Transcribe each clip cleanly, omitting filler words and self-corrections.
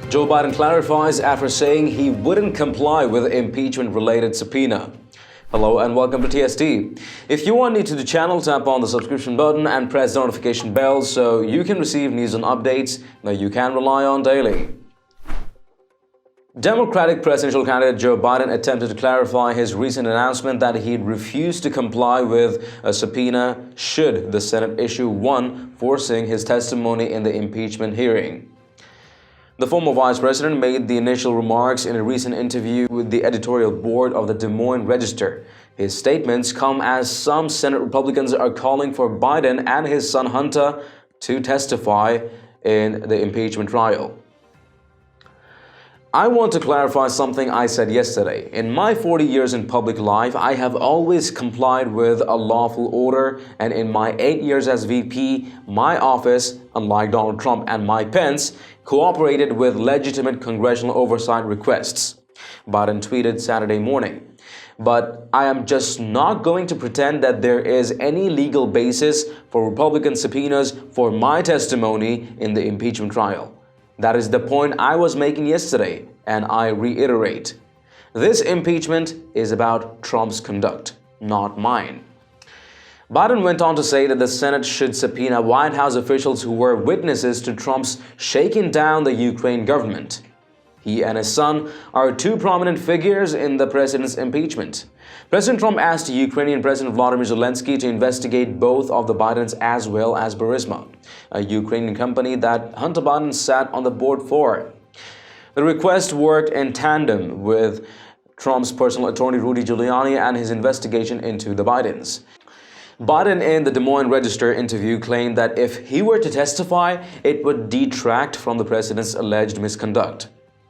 Joe Biden clarifies after saying he wouldn't comply with impeachment-related subpoena. Hello and welcome to TSD. If you are new to the channel, tap on the subscription button and press the notification bell so you can receive news and updates that you can rely on daily. Democratic presidential candidate Joe Biden attempted to clarify his recent announcement that he'd refuse to comply with a subpoena should the Senate issue one forcing his testimony in the impeachment hearing. The former vice president made the initial remarks in a recent interview with the editorial board of the Des Moines Register. His statements come as some Senate Republicans are calling for Biden and his son Hunter to testify in the impeachment trial. I want to clarify something I said yesterday. In my 40 years in public life, I have always complied with a lawful order, and in my 8 years as VP, my office, unlike Donald Trump and Mike Pence, cooperated with legitimate congressional oversight requests, Biden tweeted Saturday morning. But I am just not going to pretend that there is any legal basis for Republican subpoenas for my testimony in the impeachment trial. That is the point I was making yesterday, and I reiterate. This impeachment is about Trump's conduct, not mine. Biden went on to say that the Senate should subpoena White House officials who were witnesses to Trump's shaking down the Ukraine government. He and his son are two prominent figures in the president's impeachment. President Trump asked Ukrainian President Vladimir Zelensky to investigate both of the Bidens as well as Burisma, a Ukrainian company that Hunter Biden sat on the board for. The request worked in tandem with Trump's personal attorney Rudy Giuliani and his investigation into the Bidens. Biden in the Des Moines Register interview claimed that if he were to testify, it would detract from the president's alleged misconduct.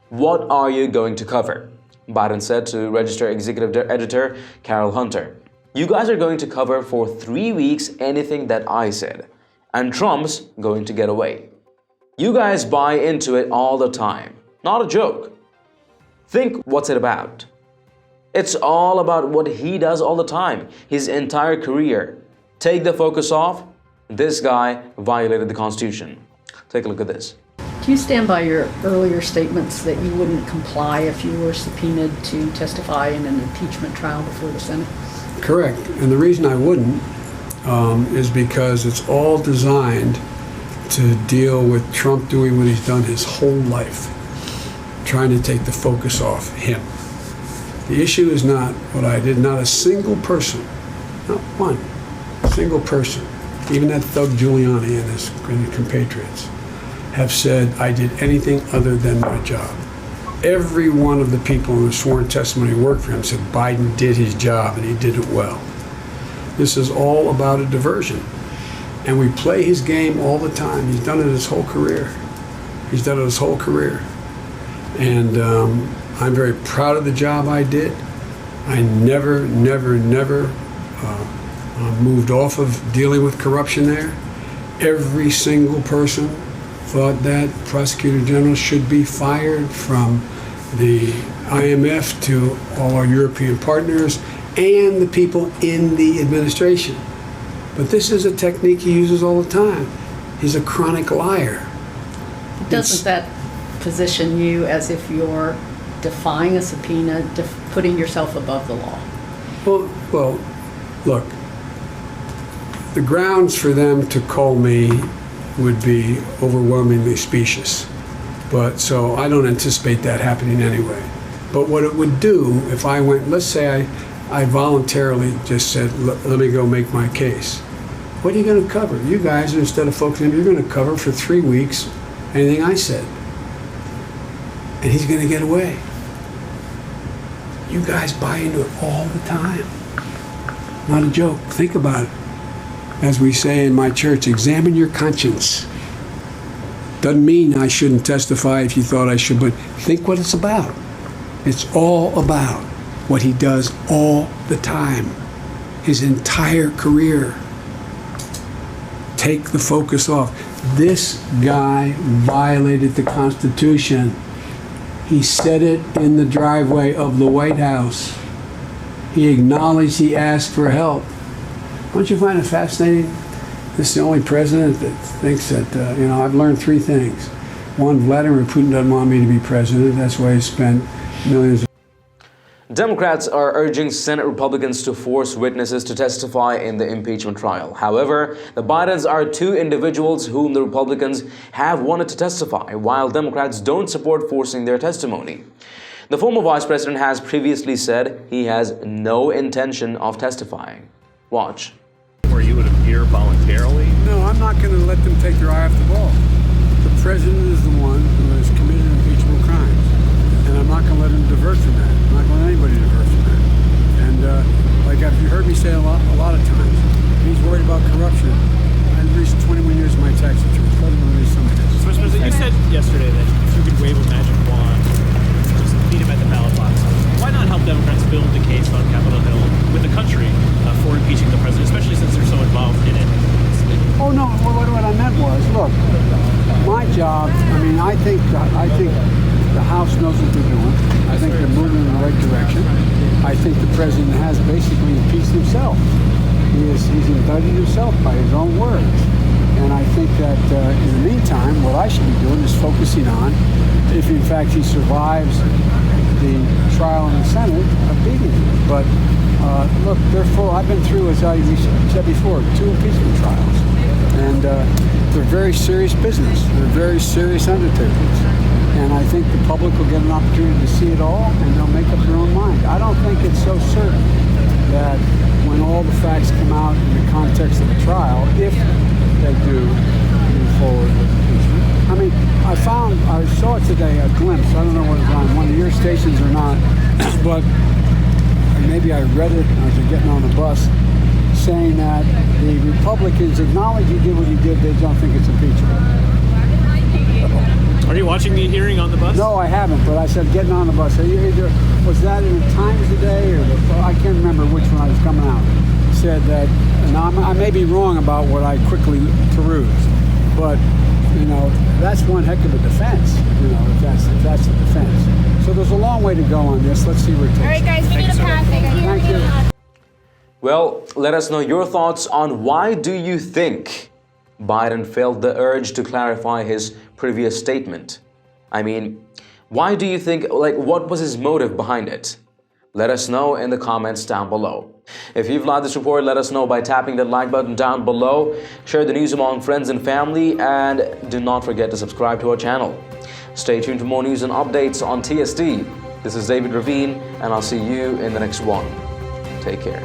What are you going to cover? Biden said to Register executive editor Carol Hunter. You guys are going to cover for 3 weeks anything that I said, and Trump's going to get away. You guys buy into it all the time. Not a joke. Think what's it about? It's all about what he does all the time, his entire career. Take the focus off. This guy violated the Constitution. Take a look at this. Do you stand by your earlier statements that you wouldn't comply if you were subpoenaed to testify in an impeachment trial before the Senate? Correct. And the reason I wouldn't is because it's all designed to deal with Trump doing what he's done his whole life, trying to take the focus off him. The issue is not what I did. Not a single person, not one single person, even that Doug Giuliani and his compatriots, have said I did anything other than my job. Every one of the people in the sworn testimony who worked for him said Biden did his job and he did it well. This is all about a diversion. And we play his game all the time. He's done it his whole career. He's done it his whole career. And I'm very proud of the job I did. I never moved off of dealing with corruption there. Every single person thought that Prosecutor General should be fired, from the IMF to all our European partners and the people in the administration. But this is a technique he uses all the time. He's a chronic liar. Doesn't that position you as if you're defying a subpoena, putting yourself above the law? Well, look, the grounds for them to call me would be overwhelmingly specious. But so I don't anticipate that happening anyway. But what it would do if I went, let's say I voluntarily just said, let me go make my case. What are you going to cover? You guys, instead of focusing, you're going to cover for 3 weeks anything I said. And he's going to get away. You guys buy into it all the time. Not a joke. Think about it. As we say in my church, examine your conscience. Doesn't mean I shouldn't testify if you thought I should, but think what it's about. It's all about what he does all the time, his entire career. Take the focus off. This guy violated the Constitution. He said it in the driveway of the White House. He acknowledged he asked for help. Don't you find it fascinating This is the only president that thinks that, I've learned three things. One, Vladimir Putin doesn't want me to be president. That's why he spent millions of Democrats are urging Senate Republicans to force witnesses to testify in the impeachment trial. However, the Bidens are two individuals whom the Republicans have wanted to testify, while Democrats don't support forcing their testimony. The former vice president has previously said he has no intention of testifying. Watch. Where you would appear voluntarily? No, I'm not going to let them take their eye off the ball. The president is the one who has committed impeachable crimes, and I'm not going to let him divert from that. I'm not going to let anybody divert from that. And like you heard me say a lot of times, he's worried about corruption. I released 21 years of my tax returns. Let him release some of this. So, Mr. President, you said yesterday that if you could wave a magic wand, just beat him at the ballot box. Why not help Democrats build the case on Capitol Hill with the country for impeaching the president, especially since they're so involved in it? Oh no! What I meant was, look, my job. I think the House knows what they're doing. I think they're moving in the right direction. I think the president has basically impeached himself. He's indicted himself by his own words. And I think that in the meantime, what I should be doing is focusing on, if in fact he survives the trial in the Senate, beating him. But look, they're full. I've been through, as I said before, 2 impeachment trials. And they're very serious business. They're very serious undertakings. And I think the public will get an opportunity to see it all, and they'll make up their own mind. I don't think it's so certain that when all the facts come out in the context of the trial, if they do move forward with impeachment. I saw it today, a glimpse. I don't know what it's on one of your stations or not, but maybe I read it as I getting on the bus, saying that the Republicans acknowledge he did what he did, they don't think it's impeachable. Are you watching the hearing on the bus? No, I haven't, but I said getting on the bus. Was that in the Times today, or I can't remember which one I was coming out. Said that, and I may be wrong about what I quickly perused, but that's one heck of a defense. If that's the defense. So there's a long way to go on this. Let's see where it takes. All right, guys, we need a pass. Thank you. Well, let us know your thoughts on why do you think Biden felt the urge to clarify his previous statement. Why do you think, what was his motive behind it? Let us know in the comments down below. If you've liked this report, let us know by tapping the like button down below. Share the news among friends and family, and do not forget to subscribe to our channel. Stay tuned for more news and updates on TSD. This is David Ravine, and I'll see you in the next one. Take care.